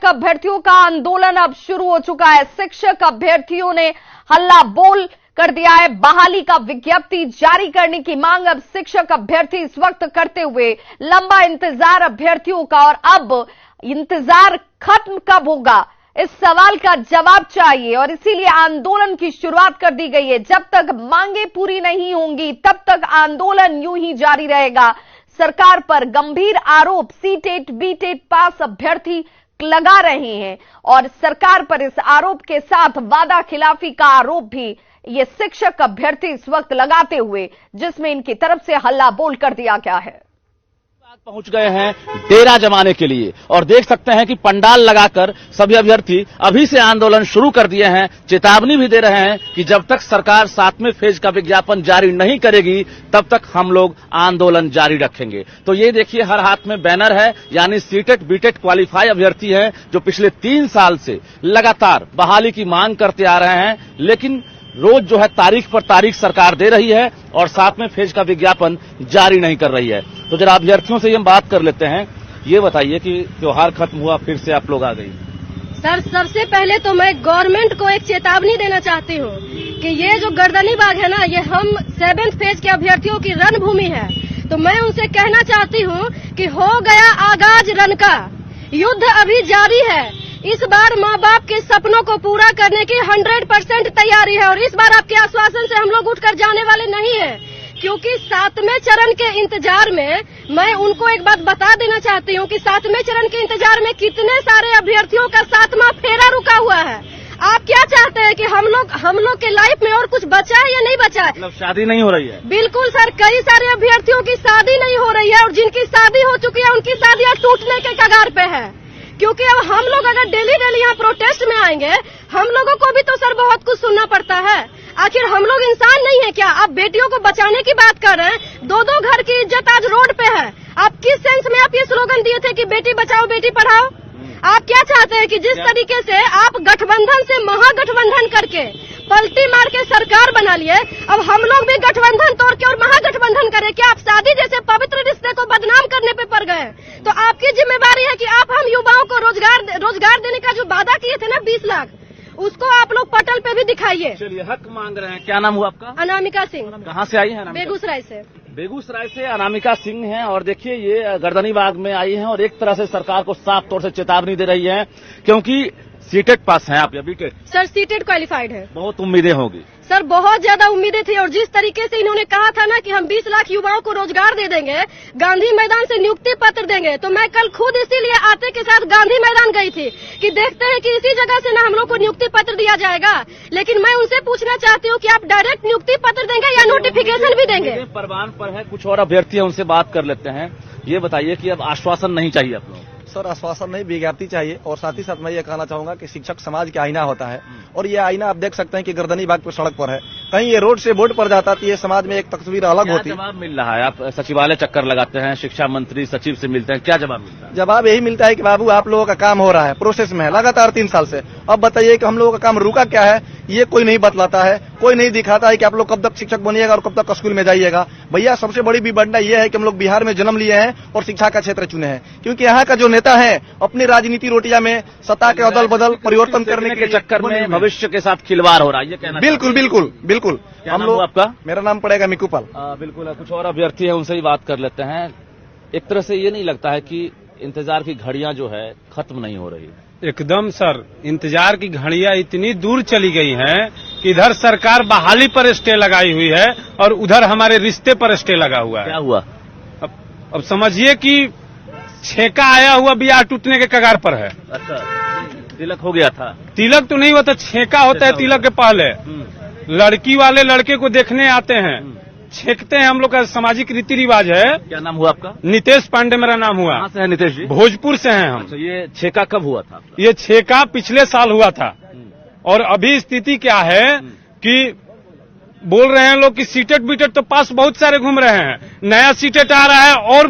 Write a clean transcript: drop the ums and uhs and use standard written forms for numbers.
अभ्यर्थियों का आंदोलन अब शुरू हो चुका है। शिक्षक अभ्यर्थियों ने हल्ला बोल कर दिया है। बहाली का विज्ञप्ति जारी करने की मांग अब शिक्षक अभ्यर्थी इस वक्त करते हुए, लंबा इंतजार अभ्यर्थियों का, और अब इंतजार खत्म कब होगा, इस सवाल का जवाब चाहिए और इसीलिए आंदोलन की शुरुआत कर दी गई है। जब तक मांगे पूरी नहीं होंगी तब तक आंदोलन यूं ही जारी रहेगा। सरकार पर गंभीर आरोप सीटेट बीटेट पास अभ्यर्थी लगा रहे हैं और सरकार पर इस आरोप के साथ वादा खिलाफी का आरोप भी ये शिक्षक अभ्यर्थी इस वक्त लगाते हुए, जिसमें इनकी तरफ से हल्ला बोल कर दिया गया है। पहुंच गए हैं डेरा जमाने के लिए और देख सकते हैं कि पंडाल लगाकर सभी अभ्यर्थी अभी से आंदोलन शुरू कर दिए हैं। चेतावनी भी दे रहे हैं कि जब तक सरकार 7वें फेज का विज्ञापन जारी नहीं करेगी तब तक हम लोग आंदोलन जारी रखेंगे। तो ये देखिए, हर हाथ में बैनर है, यानी सीटेट बीटेट क्वालिफाई अभ्यर्थी हैं जो पिछले 3 साल से लगातार बहाली की मांग करते आ रहे हैं, लेकिन रोज जो है तारीख पर तारीख सरकार दे रही है और 7वें फेज का विज्ञापन जारी नहीं कर रही है। तो जरा अभ्यर्थियों से हम बात कर लेते हैं। ये बताइए कि त्योहार खत्म हुआ, फिर से आप लोग आ गई। सर, सबसे पहले तो मैं गवर्नमेंट को एक चेतावनी देना चाहती हूँ कि ये जो गर्दनी बाग है ना, ये हम 7th फेज के अभ्यर्थियों की रणभूमि है। तो मैं उनसे कहना चाहती हूँ कि हो गया आगाज रण का, युद्ध अभी जारी है। इस बार माँ बाप के सपनों को पूरा करने की 100% तैयारी है और इस बार आपके आश्वासन से हम लोग उठकर जाने वाले नहीं है, क्योंकि 7वें चरण के इंतजार में मैं उनको एक बात बता देना चाहती हूँ कि 7वें चरण के इंतजार में कितने सारे अभ्यर्थियों का 7वां फेरा रुका हुआ है। आप क्या चाहते हैं कि हम लोग के लाइफ में और कुछ बचा है या नहीं बचा है? मतलब शादी नहीं हो रही है? बिल्कुल सर, कई सारे अभ्यर्थियों की शादी नहीं हो रही है और जिनकी शादी हो चुकी है उनकी शादियां टूटने के कगार पे है। क्योंकि अब हम लोग अगर डेली यहाँ प्रोटेस्ट में आएंगे, हम लोगों को भी तो सर बहुत कुछ सुनना पड़ता है। आखिर हम लोग इंसान नहीं है क्या? आप बेटियों को बचाने की बात कर रहे हैं, 2-2 घर की इज्जत आज रोड पे है। आप किस सेंस में आप ये स्लोगन दिए थे कि बेटी बचाओ बेटी पढ़ाओ? आप क्या चाहते हैं कि जिस तरीके से आप गठबंधन से महागठबंधन करके पलटी मार के सरकार बना लिए, अब हम लोग भी गठबंधन तोड़ के और महागठबंधन करें क्या? आप शादी जैसे पवित्र रिश्ते को बदनाम करने पे पड़ गए। तो आपकी जिम्मेवारी है कि आप हम युवाओं को रोजगार देने का जो वादा किए थे ना 20 लाख, उसको आप लोग पटल पे भी दिखाइए। चलिए, हक मांग रहे हैं। क्या नाम हुआ आपका? अनामिका सिंह। कहाँ से आई है? बेगूसराय से। बेगूसराय से अनामिका सिंह हैं और देखिए ये गर्दनी बाग में आई हैं और एक तरह से सरकार को साफ तौर से चेतावनी दे रही है, क्योंकि सीटेट पास हैं आप या बीटेट? सर, सीटेट क्वालिफाइड है। बहुत उम्मीदें होगी सर, बहुत ज्यादा उम्मीदें थी और जिस तरीके से इन्होंने कहा था ना कि हम 20 लाख युवाओं को रोजगार दे देंगे, गांधी मैदान से नियुक्ति पत्र देंगे, तो मैं कल खुद इसीलिए आते के साथ गांधी मैदान गई थी कि देखते हैं कि इसी जगह से ना हम लोग को नियुक्ति पत्र दिया जाएगा। लेकिन मैं उनसे पूछना चाहती हूँ कि आप डायरेक्ट नियुक्ति पत्र देंगे या नोटिफिकेशन भी देंगे? परवान पर है, कुछ और अभ्यर्थी है, उनसे बात कर लेते हैं। ये बताइए कि अब आश्वासन नहीं चाहिए आप लोग? सर, आश्वासन नहीं, विज्ञप्ति चाहिए। और साथ ही साथ मैं ये कहना चाहूंगा कि शिक्षक समाज का आईना होता है और ये आईना आप देख सकते हैं कि गर्दनी बाग पर सड़क पर है। कहीं ये रोड से बोर्ड पर जाता तो ये समाज में एक तस्वीर अलग होती। जवाब मिल रहा है? आप सचिवालय चक्कर लगाते हैं, शिक्षा मंत्री सचिव से मिलते हैं, क्या जवाब मिलता है? जवाब यही मिलता है कि बाबू आप लोगों का काम हो रहा है, प्रोसेस में है लगातार 3 साल से। अब बताइए कि हम लोगों का काम रुका क्या है, ये कोई नहीं बतलाता है, कोई नहीं दिखाता है कि आप लोग कब तक शिक्षक बनिएगा और कब तक स्कूल में जाइएगा। भैया, सबसे बड़ी विडंबना ये है कि हम लोग बिहार में जन्म लिए हैं और शिक्षा का क्षेत्र चुने हैं, क्योंकि यहाँ का जो नेता है अपनी राजनीति रोटिया में सत्ता के अदल बदल परिवर्तन करने के चक्कर में भविष्य के साथ खिलवाड़ हो रहा है, ये कहना? बिल्कुल बिल्कुल बिल्कुल। हम लोग, आपका? मेरा नाम पड़ेगा मिकुपाल। बिल्कुल। कुछ और अभ्यर्थी है, उनसे ही बात कर लेते हैं। एक तरह से ये नहीं लगता है कि इंतजार की घड़ियां जो है खत्म नहीं हो रही? एकदम सर, इंतजार की घड़ियां इतनी दूर चली गई हैं कि इधर सरकार बहाली पर स्टे लगाई हुई है और उधर हमारे रिश्ते पर स्टे लगा हुआ है। क्या हुआ? अब समझिए कि छेका आया हुआ ब्याह टूटने के कगार पर है। अच्छा, तिलक हो गया था? तिलक तो नहीं होता, छेका होता है तिलक के पहले। लड़की वाले लड़के को देखने आते हैं, छेकते हैं, हम लोग का सामाजिक रीति रिवाज है। क्या नाम हुआ आपका? नितेश पांडे मेरा नाम हुआ। कहाँ से है नितेश जी? भोजपुर से हैं हम। अच्छा, ये छेका कब हुआ था? ये छेका पिछले साल हुआ था और अभी स्थिति क्या है कि बोल रहे हैं लोग कि सीटेट बीटेट तो पास बहुत सारे घूम रहे हैं, नया सीटेट आ रहा है और